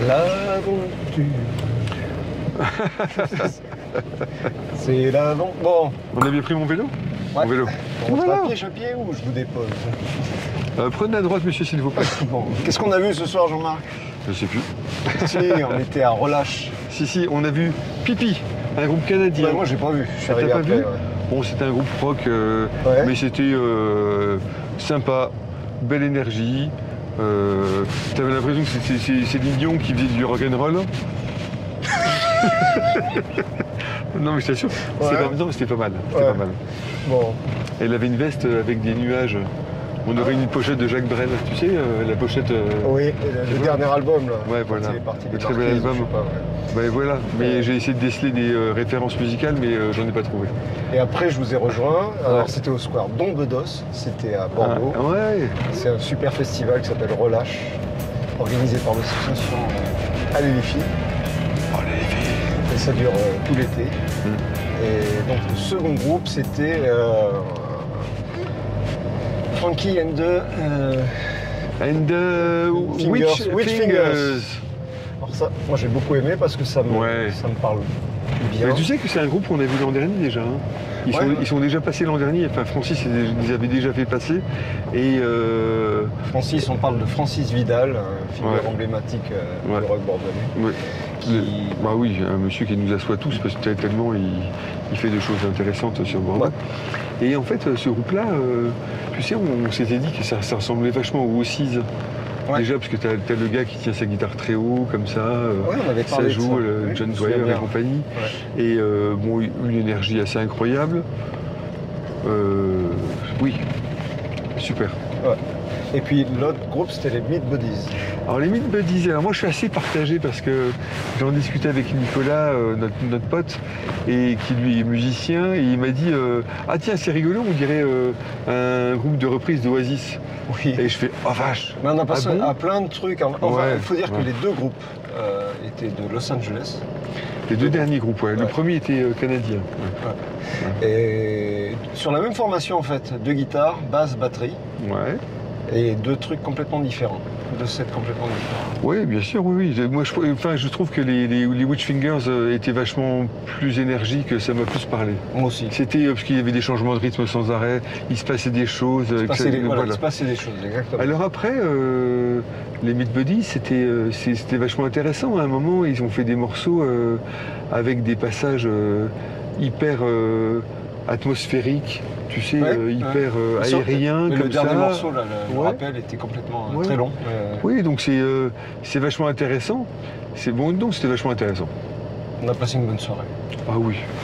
L'aventure. C'est l'aventure. Bon. On a bien pris mon vélo? Ouais. Mon vélo. On Voilà. se pied à pied ou je vous dépose? Prenez à droite, monsieur, s'il vous plaît. Bon. Qu'est-ce qu'on a vu ce soir, Jean-Marc? Je sais plus. Si, on était à Relâche. Si, on a vu Pipi, un groupe canadien. Ouais, moi, j'ai pas vu. Je suis Ah, arrivé t'as pas après. vu? Ouais. Bon, c'était un groupe rock, Ouais. mais c'était sympa, belle énergie. T'avais l'impression que c'est Céline Dion qui faisait du rock'n'roll. Non, mais je t'assure, Ouais. c'était pas mal. C'était Ouais. pas mal. Bon. Elle avait une veste avec des nuages. On aurait une pochette de Jacques Brel, tu sais, la pochette. Oui, et le dernier album, là. Ouais, voilà. C'est parti Le des très bel Darkies, album. je sais pas, ouais. Ben voilà, mais j'ai essayé de déceler des références musicales, mais j'en ai pas trouvé. Et après, je vous ai rejoint. Alors, Ouais. c'était au Square Dombedos, c'était à Bordeaux. Ah, ouais. C'est un super festival qui s'appelle Relâche, organisé par l'association Allez les filles. Oh les filles. Et ça dure tout l'été. Et donc, le second groupe, c'était Frankie and the... And Fingers. Witch Fingers. Alors ça, moi j'ai beaucoup aimé parce que ça me Ouais. parle bien. Mais tu sais que c'est un groupe qu'on a vu l'an dernier déjà. Hein. Ouais. Ils sont déjà passés l'an dernier. Enfin, Francis les avait déjà fait passer. Et Francis, on parle de Francis Vidal, un figure Ouais. emblématique Ouais. du rock bordelais. ouais. Bah oui, un monsieur qui nous assoit tous parce que tellement il fait des choses intéressantes sur Bordeaux. Ouais. Et en fait, ce groupe-là, tu sais, on s'était dit que ça ressemblait vachement aux Oasis. Ouais. Déjà, parce que t'as le gars qui tient sa guitare très haut, comme ça. Ouais, on avait Ça parlé de joue, ça. Oui, John je me Dwyer souviens et bien. compagnie. Ouais. Et bon, une énergie assez incroyable. Oui, super. Ouais. Et puis l'autre groupe, c'était les Meat Bodies. Alors les Meat Buddies, alors moi je suis assez partagé parce que j'en discutais avec Nicolas, notre pote, et qui lui est musicien, et il m'a dit ah tiens c'est rigolo, on dirait un groupe de reprise d'Oasis. Oui. Et je fais oh vache. Mais on a passé Ah bon à plein de trucs. Enfin, Ouais, il faut dire ouais. que les deux groupes étaient de Los Angeles. Les deux derniers groupes, ouais. Le Ouais. premier était canadien. Ouais. Et sur la même formation en fait, deux guitares, basse, batterie, Ouais. et deux trucs complètement différents. Deux sets complètement différents. Oui, bien sûr, oui. Moi, je trouve que les Witch Fingers étaient vachement plus énergiques, ça m'a plus parlé. Moi aussi. C'était parce qu'il y avait des changements de rythme sans arrêt, il se passait des choses. Il se que passait ça- des, voilà, il se passait des choses, exactement. Alors après, les Meat Buddies, c'était vachement intéressant. À un moment, ils ont fait des morceaux avec des passages hyper atmosphériques, tu sais, Ouais, hyper ouais. aériens, Mais comme le dernier ça. morceau, là, le Ouais. rappel était complètement Ouais. très long. Oui, donc c'est vachement intéressant. C'est bon, donc c'était vachement intéressant. On a passé une bonne soirée. Ah oui.